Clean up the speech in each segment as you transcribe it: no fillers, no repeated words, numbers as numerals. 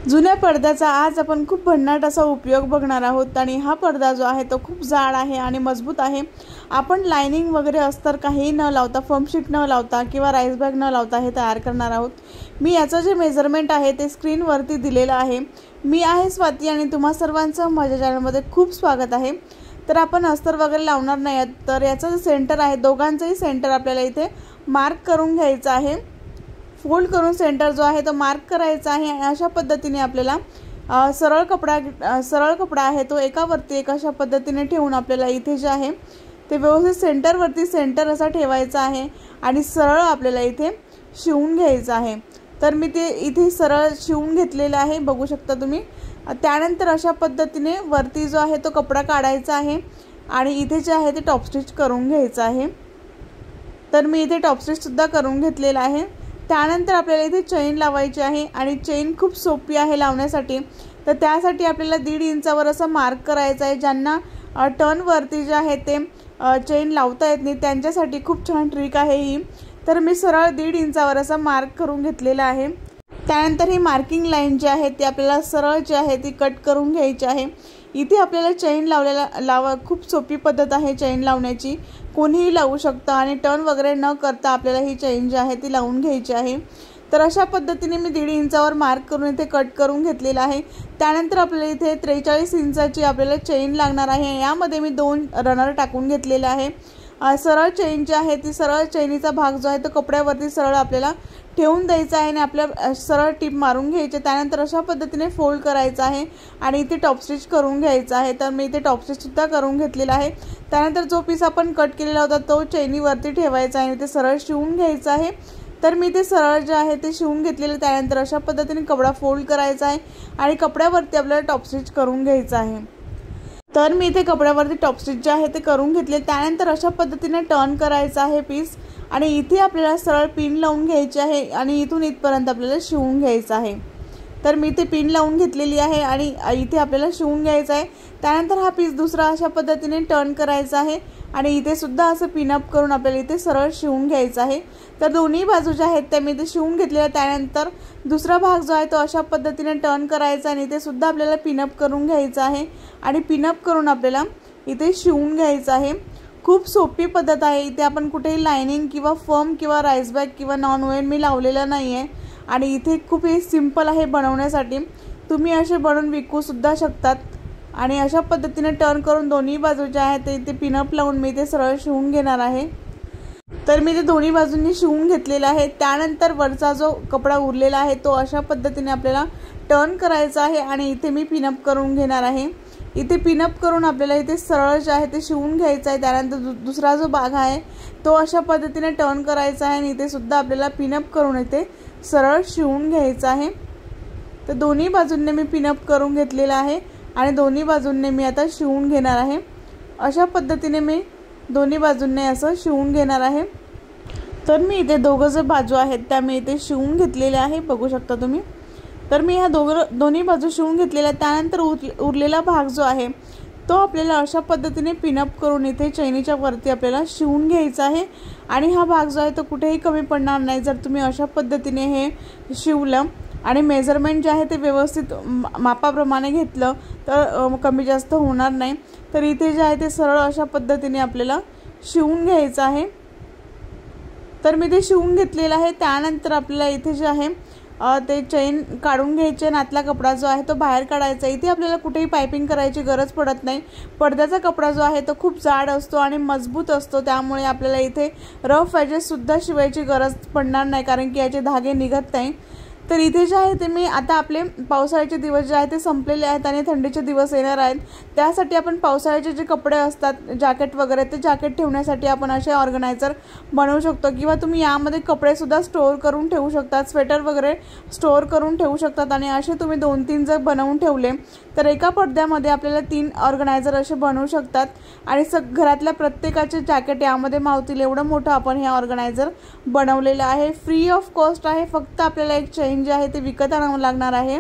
जुन्या पडद्याचा आज आपण खूप भन्नाट असा उपयोग बघणार आहोत आणि हा पडदा जो आहे तो खूप जाड आहे आणि मजबूत आहे। आपण लाइनिंग वगैरे अस्तर काही न लावता फॉर्म शीट न लावता किंवा राईस बॅग न लावता हे तयार करणार आहोत। मी याचं जे मेजरमेंट आहे ते स्क्रीन वरती दिलेलं आहे। मी आहे स्वाती आणि तुम्हा सर्वांचं माझ्या चॅनलमध्ये खूप स्वागत आहे। तर आपण अस्तर वगैरे लावणार नाही तर याचं जे सेंटर आहे दोघांचंही सेंटर आपल्याला इथे मार्क करून घ्यायचं आहे। फोल्ड करून सेंटर जो आहे तो मार्क करायचा आहे आणि अशा पद्धतीने आपल्याला सरळ कपडा आहे तो एकावरती एक अशा पद्धतीने ठेवून आपल्याला इथे जे आहे ते व्यवस्थित सेंटर वरती सेंटर असा ठेवायचा आहे आणि सरळ आपल्याला इथे शिवून घ्यायचं आहे। तर मी ते इथे सरळ शिवून घेतलेलं आहे, बघू शकता तुम्ही। त्यानंतर अशा पद्धतीने वरती जो आहे तो कपडा काढायचा आहे आणि इथे जे आहे ते टॉप स्टिच करून घ्यायचं आहे। तर मी इथे टॉप स्टिच सुद्धा करून घेतलेला आहे। त्यानंतर आपल्याला इथे चेन लावायची आहे आणि चेन खूप सोपी आहे लावण्यासाठी। तर त्यासाठी आपल्याला 1.5 इंचावर असं मार्क करायचं आहे। ज्यांना टर्न वरती जे आहे ते चेन लावता येत नाही त्यांच्यासाठी खूप छान ट्रिक आहे ही। तर मी सरळ 1.5 इंचावर असं मार्क करून घेतलेलं आहे। त्यानंतर ही मार्किंग लाईन जी आहे ती आपल्याला सरळ जी आहे ती कट करून घ्यायची आहे। इथे आपल्याला चेन लावायला खूप सोपी पद्धत आहे चेन लावण्याची, कोणीही लावू शकतं आणि टर्न वगैरे न करता आपल्याला ही चेन जी आहे ती लावून घ्यायची आहे। तर अशा पद्धतीने मी 1.5 इंचावर मार्क करून इथे कट करून घेतलेला आहे। त्यानंतर आपल्याला इथे 43 इंचाची आपल्याला चेन लागणार आहे। यामध्ये मी 2 रनर टाकून घेतलेले आहे। सरळ चेन जी आहे ती सरळ चेनीचा भाग जो आहे तो कपड्यावरती सरळ आपल्याला ठेवून द्यायचा आहे आणि आपल्या सरळ टिप मारून घ्यायचे। त्यानंतर अशा पद्धतीने फोल्ड करायचा आहे आणि इथे टॉप स्टिच करून घ्यायचा आहे। तर मी इथे टॉप स्टिच सुद्धा करून घेतलेला आहे। त्यानंतर जो पीस आपण कट केलेला होता तो चेनीवरती ठेवायचा आहे आणि ते सरळ शिवून घ्यायचा आहे। तर मी ते सरळ जे आहे ते शिवून घेतलेले। त्यानंतर अशा पद्धतीने कपडा फोल्ड करायचा आहे आणि कपड्यावरती आपल्याला टॉप स्टिच करून घ्यायचं आहे। तर मी इथे कपड्यावरती टॉप स्टिच जे आहे ते करून घेतले। त्यानंतर अशा पद्धतीने टर्न करायचा आहे पीस आणि इथे आपल्याला सरळ पिन लावून घ्यायची आहे आणि इथून इथपर्यंत आपल्याला शिवून घ्यायचं आहे। तर मी इथे पिन लावून घेतलेली आहे आणि इथे आपल्याला शिवून घ्यायचं आहे। त्यानंतर हा पीस दुसरा अशा पद्धतीने टर्न करायचा आहे आणि इथे सुद्धा असं पिन अप करून आपल्याला इथे सरळ शिवून घ्यायचं आहे। तर दोन्ही बाजू ज्या आहेत त्या मी इथे शिवून घेतलेल्या। त्यानंतर दुसरा भाग जो आहे तो अशा पद्धतीने टर्न करायचा आणि इथे सुद्धा आपल्याला पिन अप करून घ्यायचं आहे आणि पिन अप करून आपल्याला इथे शिवून घ्यायचं आहे। खूप सोपी पद्धत आहे। इथे आपण कुठेही लाइनिंग किंवा फर्म किंवा राईस बॅग किंवा नॉन वेन मी लावलेलं नाही आहे आणि इथे खूप हे सिंपल आहे बनवण्यासाठी। तुम्ही असे बनवून विकू सुद्धा शकतात आणि अशा पद्धतीने टर्न करून दोन्ही बाजू ज्या आहेत ते इथे पिनअप लावून मी ते सरळ शिवून घेणार आहे। तर मी ते दोन्ही बाजूंनी शिवून घेतलेला आहे। त्यानंतर वरचा जो कपडा उरलेला आहे तो अशा पद्धतीने आपल्याला टर्न करायचा आहे आणि इथे मी पिनअप करून घेणार आहे। इथे पिनअप करून आपल्याला इथे सरळ जे आहे ते शिवून घ्यायचं आहे। त्यानंतर दुसरा जो भाग आहे तो अशा पद्धतीने टर्न करायचा आहे आणि इथे सुद्धा आपल्याला पिनअप करून इथे सरळ शिवून घ्यायचं आहे। तर दोन्ही बाजूंनी मी पिनअप करून घेतलेला आहे आणि दोन्ही बाजूंनी मी आता शिवून घेणार आहे। अशा पद्धतीने मी दोन्ही बाजूंनी असं शिवून घेणार आहे। तर मी इथे दोघं जे बाजू आहेत त्या मी इथे शिवून घेतलेल्या आहे, बघू शकता तुम्ही। तर मी ह्या दोन्ही बाजू शिवून घेतलेल्या। त्यानंतर उरलेला भाग जो आहे तो आपल्याला अशा पद्धतीने पिनअप करून इथे चैनीच्या वरती आपल्याला शिवून घ्यायचा आहे आणि हा भाग जो आहे तो कुठेही कमी पडणार नाही जर तुम्ही अशा पद्धतीने हे शिवलं आणि मेजरमेंट जे आहे ते व्यवस्थित मापाप्रमाणे घेतलं तर कमी जास्त होणार नाही। तर इथे जे आहे ते सरळ अशा पद्धतीने आपल्याला शिवून घ्यायचं आहे। तर मी ते शिवून घेतलेलं आहे। त्यानंतर आपल्याला इथे जे आहे ते चेन काढून घ्यायचे आणि आतला कपडा जो आहे तो बाहेर काढायचा। इथे आपल्याला कुठेही पाइपिंग करायची गरज पडत नाही। पडद्याचा कपडा जो आहे तो खूप जाड असतो आणि मजबूत असतो, त्यामुळे आपल्याला इथे रफ एजेस सुद्धा शिवायची गरज पडणार नाही कारण की याचे धागे निघत नाही। तर इथे जे आहे ते मी आता आपले पावसाळ्याचे दिवस जे आहेत ते संपलेले आहेत आणि थंडीचे दिवस येणार आहेत। त्यासाठी आपण पावसाळ्याचे जे कपडे असतात जॅकेट वगैरे ते जॅकेट ठेवण्यासाठी आपण असे ऑर्गनायझर बनवू शकतो किंवा तुम्ही यामध्ये कपडे सुद्धा स्टोअर करून ठेवू शकतात, स्वेटर वगैरे स्टोअर करून ठेवू शकतात आणि असे तुम्ही 2-3 जर बनवून ठेवले तर एका पडद्यामध्ये आपल्याला 3 ऑर्गनायझर असे बनवू शकतात आणि घरातल्या प्रत्येकाचे जॅकेट यामध्ये मावतील एवढं मोठं आपण हे ऑर्गनायझर बनवलेलं आहे। फ्री ऑफ कॉस्ट आहे। फक्त आपल्याला एक चेन जे आहे ते विकत आणावं लागणार आहे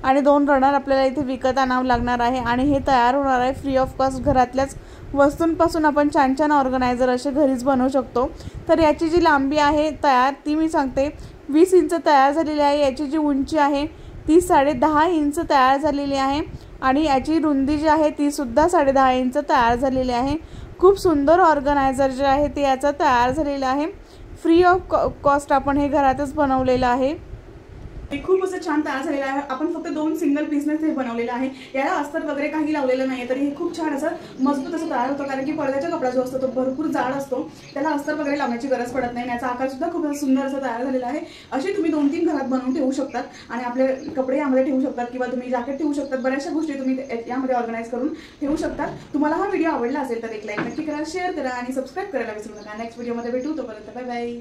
आणि 2 रनर आपल्याला इथे विकत आणावं लागणार आहे आणि हे तयार होणार आहे फ्री ऑफ कॉस्ट। घरातल्याच वस्तूंपासून आपण छान छान ऑर्गनायझर असे घरीच बनवू शकतो। तर याची जी लांबी आहे तयार ती मी सांगते 20 इंच तयार झालेली आहे। याची जी उंची आहे ती 10.5 इंच तयार झालेली आहे आणि याची रुंदी जी आहे ती सुद्धा 10.5 इंच तयार झालेली आहे। खूप सुंदर ऑर्गनायझर जे आहे ते याचा तयार झालेलं आहे। फ्री ऑफ कॉस्ट आपण हे घरातच बनवलेलं आहे। हे खूप असं छान तयार झालेलं आहे। आपण फक्त 2 सिंगल पीसनेच हे बनवलेलं आहे। याला अस्तर वगैरे काही लावलेलं नाही तरी हे खूप छान असं मजबूत असं तयार होतं, कारण की पडद्याचा कपडा जो असतो तो भरपूर जाड असतो, त्याला अस्तर वगैरे लावण्याची गरज पडत नाही। याचा आकार सुद्धा खूप सुंदर असं तयार झालेला आहे। असे तुम्ही 2-3 घरात बनवून ठेवू शकतात आणि आपले कपडे यामध्ये ठेवू शकतात किंवा तुम्ही जॅकेट ठेवू शकतात। बऱ्याचशा गोष्टी तुम्ही यामध्ये ऑर्गनाइज करून ठेवू शकतात। तुम्हाला हा व्हिडिओ आवडला असेल तर एक लाईक नक्की करा, शेअर करा आणि सबस्क्राइब करायला विसरू नका। नेक्स्ट व्हिडिओमध्ये भेटू, तोपर्यंत बाय बाय।